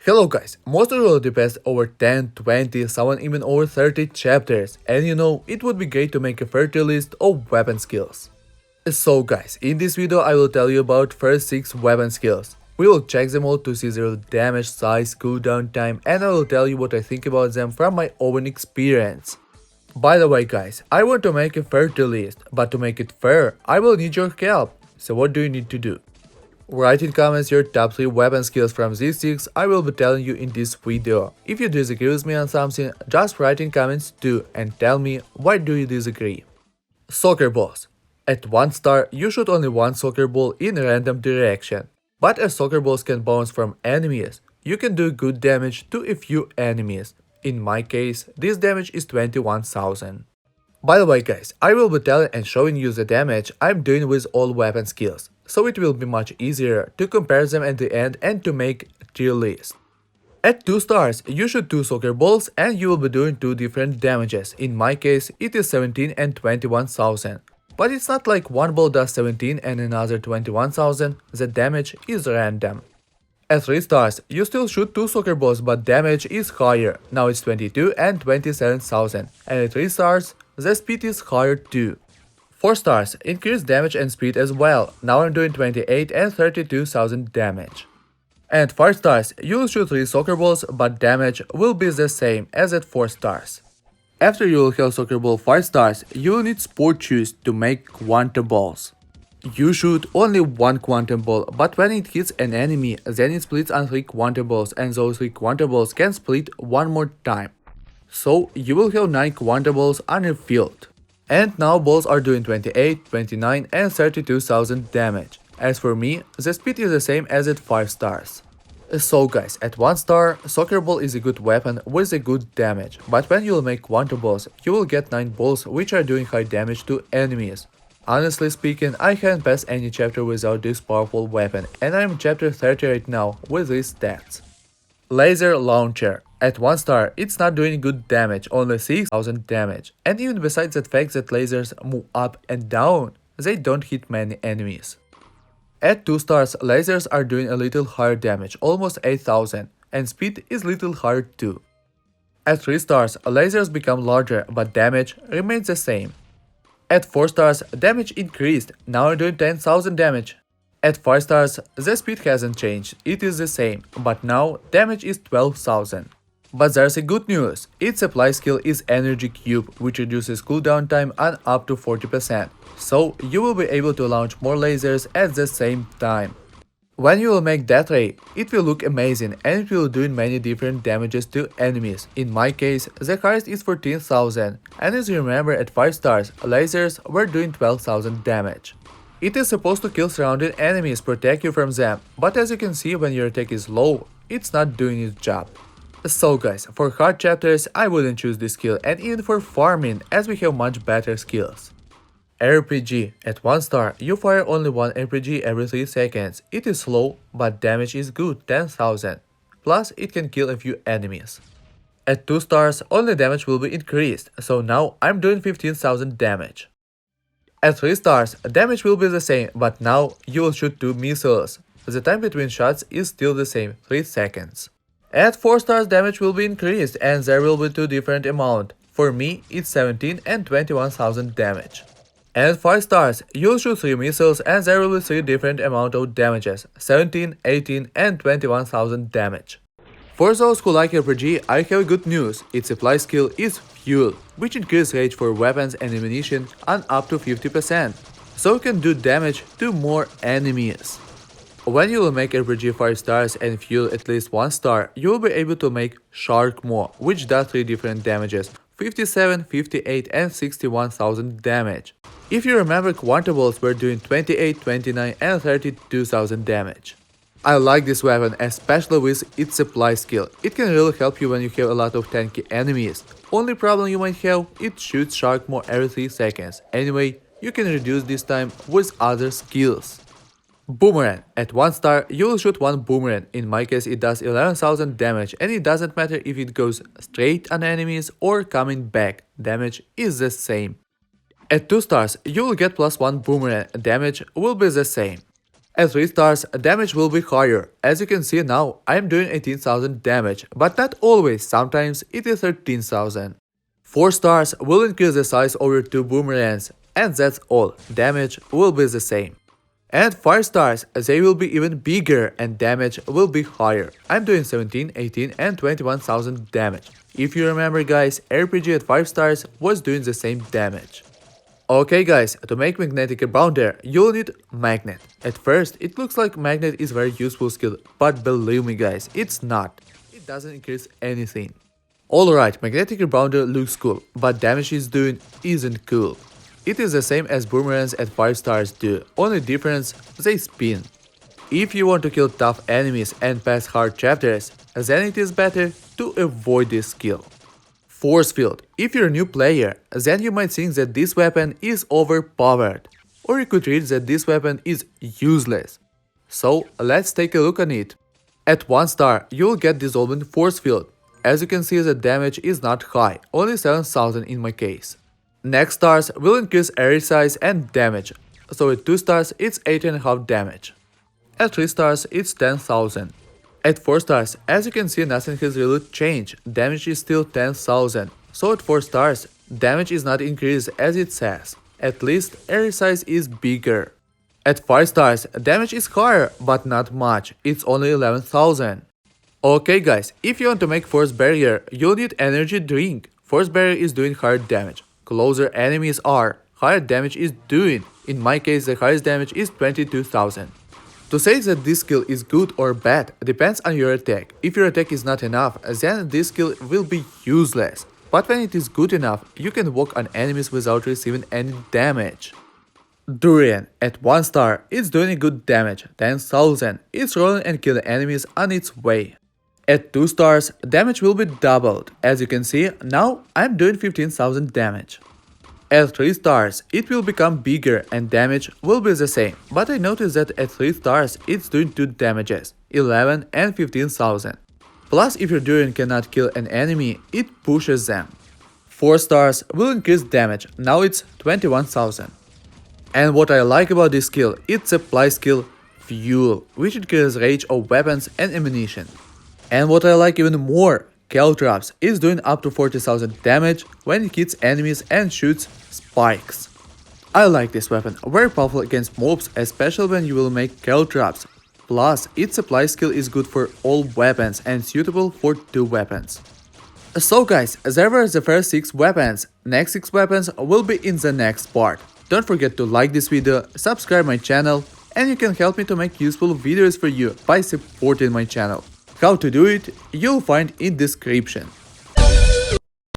Hello guys, most of you already passed over 10, 20, some even over 30 chapters, and it would be great to make a 30 list of weapon skills. So guys, in this video I will tell you about first 6 weapon skills. We will check them all to see their damage, size, cooldown time, and I will tell you what I think about them from my own experience. By the way guys, I want to make a 30 list, but to make it fair, I will need your help. So what do you need to do? Write in comments your top 3 weapon skills from these 6 I will be telling you in this video. If you disagree with me on something, just write in comments too and tell me why do you disagree. Soccer balls. At 1 star, you shoot only one soccer ball in a random direction. But as soccer balls can bounce from enemies, you can do good damage to a few enemies. In my case, this damage is 21,000. By the way guys, I will be telling and showing you the damage I'm doing with all weapon skills, so it will be much easier to compare them at the end and to make a tier list. At 2 stars, you shoot 2 soccer balls and you will be doing 2 different damages. In my case, it is 17 and 21,000. But it's not like one ball does 17 and another 21,000, the damage is random. At 3 stars, you still shoot 2 soccer balls but damage is higher, now it's 22 and 27,000, and at 3 stars, the speed is higher too. 4 stars, increase damage and speed as well, now I'm doing 28 and 32,000 damage. And 5 stars, you'll shoot 3 soccer balls but damage will be the same as at 4 stars. After you will have soccer ball 5 stars, you will need sport shoes to make quantum balls. You shoot only one quantum ball, but when it hits an enemy, then it splits on 3 quantum balls and those 3 quantum balls can split one more time. So you will have 9 quantum balls on your field. And now balls are doing 28, 29 and 32,000 damage. As for me, the speed is the same as at 5 stars. So guys, at 1 star, soccer ball is a good weapon with a good damage, but when you will make quantum balls, you will get 9 balls which are doing high damage to enemies. Honestly speaking, I haven't passed any chapter without this powerful weapon, and I'm chapter 30 right now with these stats. Laser launcher. At 1 star, it's not doing good damage, only 6,000 damage, and even besides the fact that lasers move up and down, they don't hit many enemies. At 2 stars, lasers are doing a little higher damage, almost 8,000, and speed is little higher too. At 3 stars, lasers become larger, but damage remains the same. At 4 stars, damage increased, now I'm doing 10,000 damage. At 5 stars, the speed hasn't changed, it is the same, but now damage is 12,000. But there's a good news, its supply skill is Energy Cube, which reduces cooldown time on up to 40%, so you will be able to launch more lasers at the same time. When you will make that ray, it will look amazing and it will do many different damages to enemies. In my case, Zecharist is 14,000, and as you remember at 5 stars, lasers were doing 12,000 damage. It is supposed to kill surrounding enemies, protect you from them, but as you can see when your attack is low, it's not doing its job. So guys, for hard chapters I wouldn't choose this skill, and even for farming as we have much better skills. RPG. At 1 star, you fire only one RPG every 3 seconds. It is slow, but damage is good, 10,000. Plus, it can kill a few enemies. At 2 stars, only damage will be increased, so now I'm doing 15,000 damage. At 3 stars, damage will be the same, but now you will shoot 2 missiles. The time between shots is still the same, 3 seconds. At 4 stars, damage will be increased, and there will be 2 different amounts. For me, it's 17 and 21,000 damage. At 5 stars, you'll shoot 3 missiles and there will be 3 different amount of damages, 17, 18 and 21,000 damage. For those who like RPG, I have good news, its supply skill is Fuel, which increases range for weapons and ammunition on up to 50%, so you can do damage to more enemies. When you will make RPG 5 stars and Fuel at least 1 star, you will be able to make Shark Maw, which does 3 different damages, 57, 58 and 61,000 damage. If you remember, quantum balls were doing 28, 29 and 32,000 damage. I like this weapon, especially with its supply skill. It can really help you when you have a lot of tanky enemies. Only problem you might have, it shoots Shark Maw every 3 seconds. Anyway, you can reduce this time with other skills. Boomerang. At 1 star, you will shoot 1 boomerang. In my case, it does 11,000 damage, and it doesn't matter if it goes straight on enemies or coming back, damage is the same. At 2 stars, you will get +1 boomerang, damage will be the same. At 3 stars, damage will be higher. As you can see now, I am doing 18,000 damage, but not always, sometimes it is 13,000. 4 stars will increase the size of your 2 boomerangs, and that's all, damage will be the same. And 5 stars, they will be even bigger and damage will be higher. I'm doing 17, 18 and 21,000 damage. If you remember guys, RPG at 5 stars was doing the same damage. Okay guys, to make magnetic rebounder, you'll need magnet. At first, it looks like magnet is very useful skill, but believe me guys, it's not. It doesn't increase anything. Alright, magnetic rebounder looks cool, but damage it's doing isn't cool. It is the same as boomerangs at 5 stars do, only difference, they spin. If you want to kill tough enemies and pass hard chapters, then it is better to avoid this skill. Force field. If you're a new player, then you might think that this weapon is overpowered, or you could read that this weapon is useless. So let's take a look on it. At 1 star, you'll get dissolving force field. As you can see, the damage is not high, only 7,000 in my case. Next stars will increase area size and damage, so at 2 stars it's 8.5 damage. At 3 stars it's 10,000. At 4 stars, as you can see, nothing has really changed, damage is still 10,000, so at 4 stars damage is not increased as it says, at least area size is bigger. At 5 stars damage is higher, but not much, it's only 11,000. Okay guys, if you want to make force barrier, you'll need energy drink. Force barrier is doing hard damage. Closer enemies are, higher damage is doing. In my case, the highest damage is 22,000. To say that this skill is good or bad depends on your attack. If your attack is not enough, then this skill will be useless. But when it is good enough, you can walk on enemies without receiving any damage. Durian. At 1 star, it's doing good damage, 10,000. It's rolling and killing enemies on its way. At 2 stars, damage will be doubled. As you can see, now I'm doing 15,000 damage. At 3 stars, it will become bigger and damage will be the same, but I noticed that at 3 stars it's doing 2 damages, 11 and 15,000. Plus, if your Durian cannot kill an enemy, it pushes them. 4 stars will increase damage, now it's 21,000. And what I like about this skill, it's supply skill Fuel, which increases range of weapons and ammunition. And what I like even more, Caltrops is doing up to 40,000 damage when it hits enemies and shoots spikes. I like this weapon, very powerful against mobs, especially when you will make Caltrops. Plus, its supply skill is good for all weapons and suitable for 2 weapons. So guys, there were the first 6 weapons, next 6 weapons will be in the next part. Don't forget to like this video, subscribe my channel, and you can help me to make useful videos for you by supporting my channel. How to do it, you'll find in description.